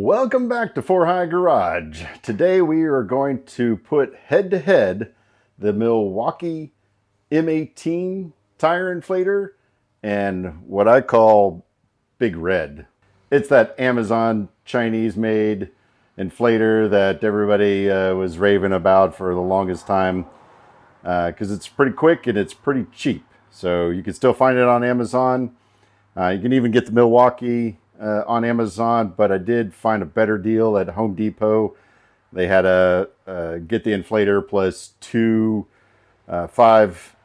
Welcome back to 4 High Garage. Today we are going to put head to head the Milwaukee M18 tire inflator and what I call Big Red. It's that Amazon Chinese made inflator that everybody was raving about for the longest time because it's pretty quick and it's pretty cheap. So you can still find it on Amazon. You can even get the Milwaukee on Amazon, but I did find a better deal at Home Depot. They had a get the inflator plus two 5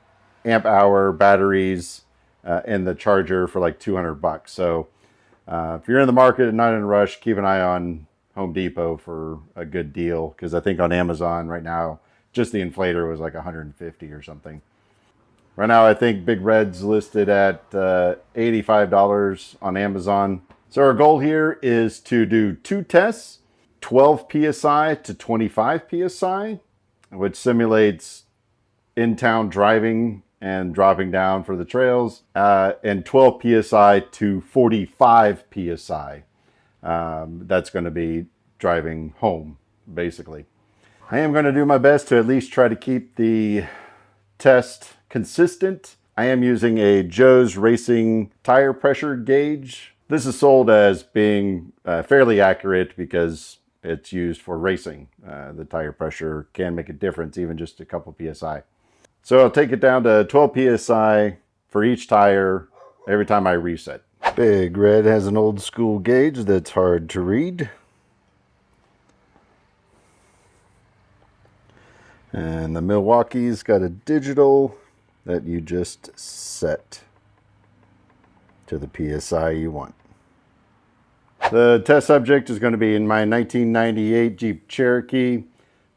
amp hour batteries and the charger for like $200. So if you're in the market and not in a rush, keep an eye on Home Depot for a good deal, because I think on Amazon right now just the inflator was like 150 or something. Right now I think Big Red's listed at $85 on Amazon. So our goal here is to do 2 tests, 12 PSI to 25 PSI, which simulates in-town driving and dropping down for the trails, and 12 PSI to 45 PSI. That's going to be driving home, basically. I am going to do my best to at least try to keep the test consistent. I am using a Joe's Racing tire pressure gauge. This is sold as being fairly accurate because it's used for racing. The tire pressure can make a difference, even just a couple PSI. So I'll take it down to 12 PSI for each tire every time I reset. Big Red has an old school gauge that's hard to read. And the Milwaukee's got a digital that you just set to the PSI you want. The test subject is going to be in my 1998 Jeep Cherokee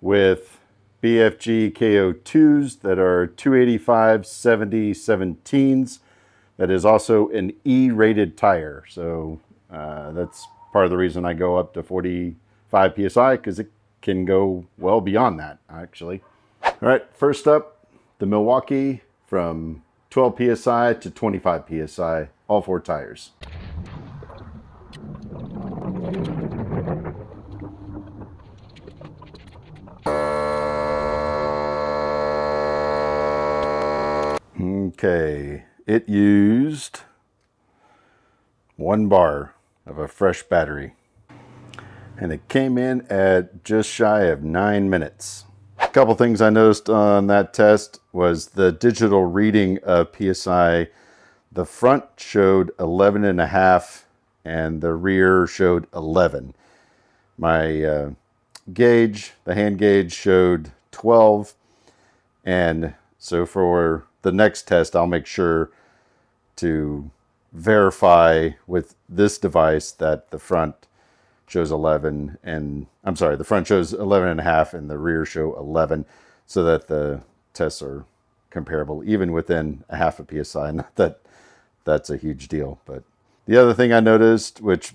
with BFG KO2s that are 285/70/17s. That is also an E-rated tire. So that's part of the reason I go up to 45 PSI, because it can go well beyond that, actually. All right, first up, the Milwaukee from 12 PSI to 25 PSI, all 4 tires. Okay, it used 1 bar of a fresh battery, and it came in at just shy of 9 minutes. A couple things I noticed on that test was the digital reading of PSI. The front showed 11.5 and the rear showed 11. My gauge, the hand gauge, showed 12, and so for the next test I'll make sure to verify with this device that the front shows 11, and I'm sorry, the front shows 11.5 and the rear show 11, so that the tests are comparable even within a half a PSI. Not that that's a huge deal, but the other thing I noticed, which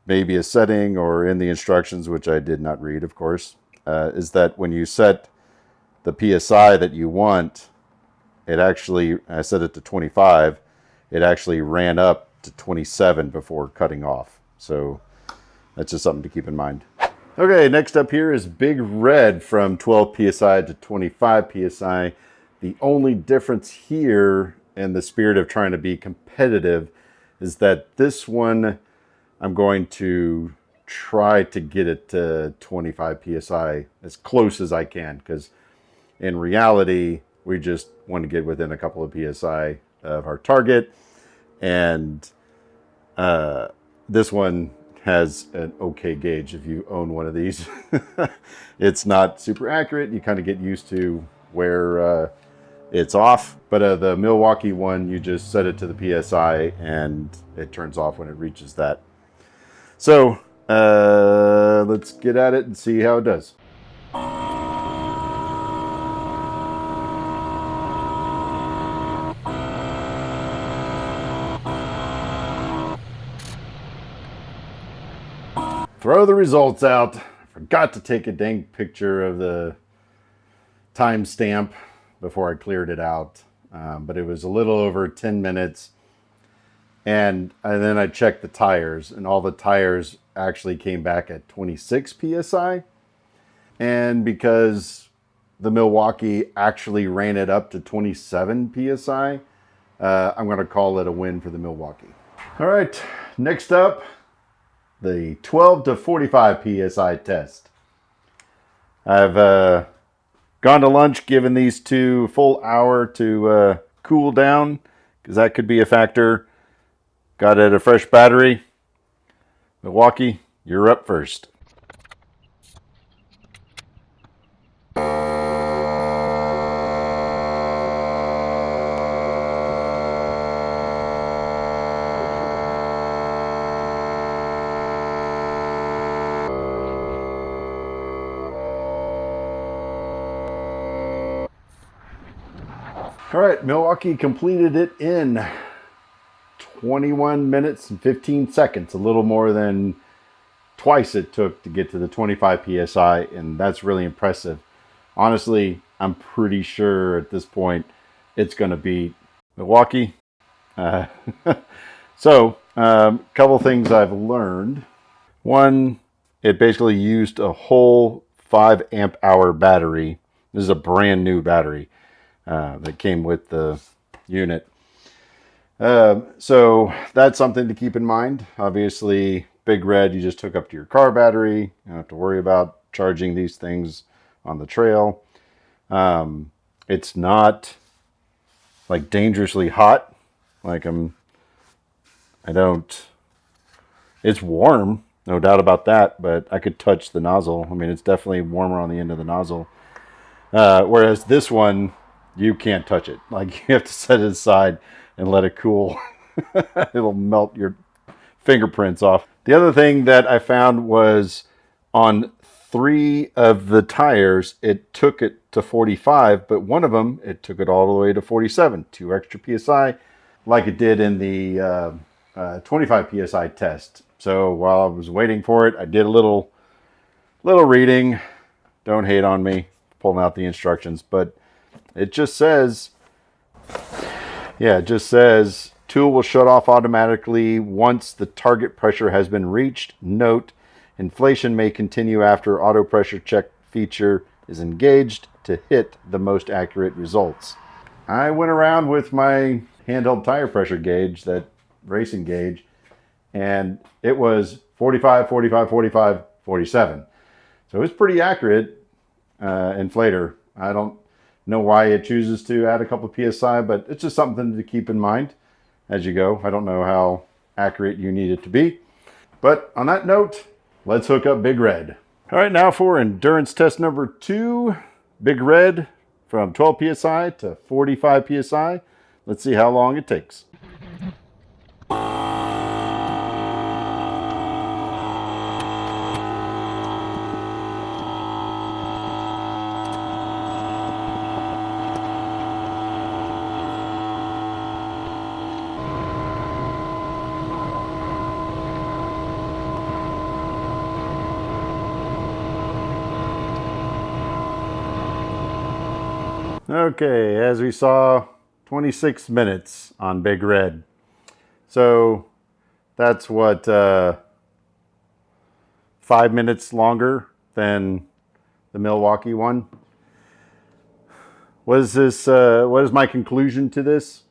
may be a setting or in the instructions, which I did not read, of course, is that when you set the PSI that you want, it actually, I set it to 25, it actually ran up to 27 before cutting off. So that's just something to keep in mind. Okay, next up here is Big Red from 12 PSI to 25 PSI. The only difference here, in the spirit of trying to be competitive, is that this one I'm going to try to get it to 25 PSI as close as I can, because in reality we just want to get within a couple of PSI of our target, and this one has an okay gauge if you own one of these. It's not super accurate. You kind of get used to where it's off, but the Milwaukee one, you just set it to the PSI and it turns off when it reaches that. So let's get at it and see how it does. Throw the results out. I forgot to take a dang picture of the timestamp before I cleared it out, but it was a little over 10 minutes. And then I checked the tires, and all the tires actually came back at 26 psi. And because the Milwaukee actually ran it up to 27 psi, I'm going to call it a win for the Milwaukee. All right, next up, the 12 to 45 psi test. I've gone to lunch, given these two a full hour to cool down, because that could be a factor. Got it a fresh battery. Milwaukee, you're up first. All right, Milwaukee completed it in 21 minutes and 15 seconds, a little more than twice it took to get to the 25 psi, and that's really impressive. Honestly, I'm pretty sure at this point it's going to beat Milwaukee. So, couple things I've learned. One, it basically used a whole 5 amp hour battery. This is a brand new battery that came with the unit. So that's something to keep in mind. Obviously, Big Red, you just hook up to your car battery. You don't have to worry about charging these things on the trail. It's not like dangerously hot. Like it's warm, no doubt about that, but I could touch the nozzle. I mean, it's definitely warmer on the end of the nozzle. Whereas this one, you can't touch it. Like, you have to set it aside and let it cool. It'll melt your fingerprints off. The other thing that I found was on 3 of the tires, it took it to 45, but one of them, it took it all the way to 47, 2 extra psi, like it did in the 25 psi test. So while I was waiting for it, I did a little reading. Don't hate on me pulling out the instructions, but it just says, tool will shut off automatically once the target pressure has been reached. Note, inflation may continue after auto pressure check feature is engaged to hit the most accurate results. I went around with my handheld tire pressure gauge, that racing gauge, and it was 45, 45, 45, 47. So it was pretty accurate. Inflator. I don't know why it chooses to add a couple of psi, but it's just something to keep in mind as you go. I don't know how accurate you need it to be. But on that note, let's hook up Big Red. All right, now for endurance test number 2. Big Red from 12 psi to 45 psi. Let's see how long it takes. Okay, as we saw, 26 minutes on Big Red. So that's what, 5 minutes longer than the Milwaukee one. What is my conclusion to this?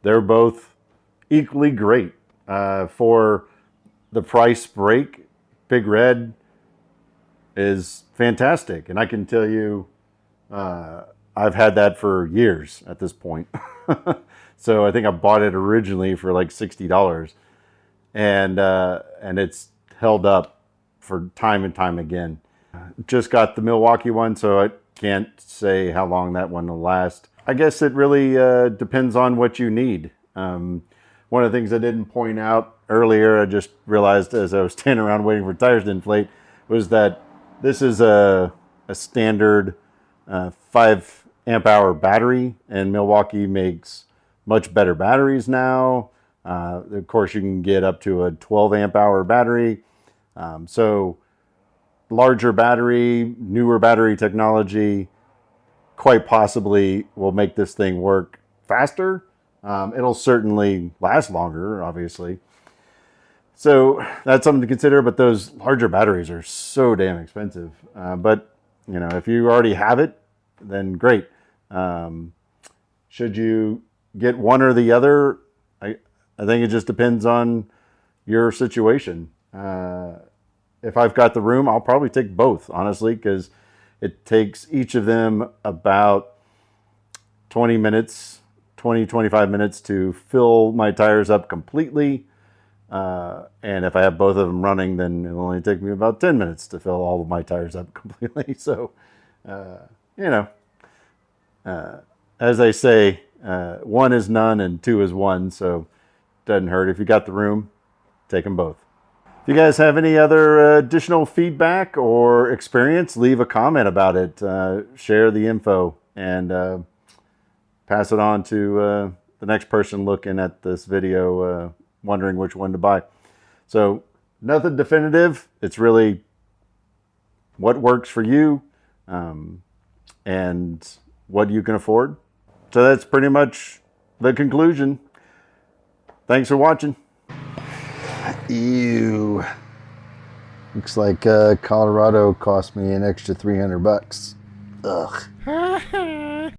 They're both equally great. For the price break, Big Red is fantastic. And I can tell you, I've had that for years at this point. So I think I bought it originally for like $60, and it's held up for time and time again. Just got the Milwaukee one, so I can't say how long that one will last. I guess it really depends on what you need. One of the things I didn't point out earlier, I just realized as I was standing around waiting for tires to inflate, was that this is a standard 5 amp hour battery, and Milwaukee makes much better batteries now. Of course, you can get up to a 12 amp hour battery. So larger battery, newer battery technology, quite possibly will make this thing work faster. It'll certainly last longer, obviously. So that's something to consider, but those larger batteries are so damn expensive. But, you know, if you already have it, then great. Should you get one or the other? I think it just depends on your situation. If I've got the room, I'll probably take both, honestly, because it takes each of them about 20 minutes, 25 minutes to fill my tires up completely. And if I have both of them running, then it'll only take me about 10 minutes to fill all of my tires up completely. So, you know, as they say, one is none and two is one. So it doesn't hurt. If you got the room, take them both. If you guys have any other additional feedback or experience, leave a comment about it. Share the info and pass it on to the next person looking at this video, wondering which one to buy. So nothing definitive. It's really what works for you and what you can afford. So that's pretty much the conclusion. Thanks for watching. Ew. Looks like Colorado cost me an extra $300. Ugh.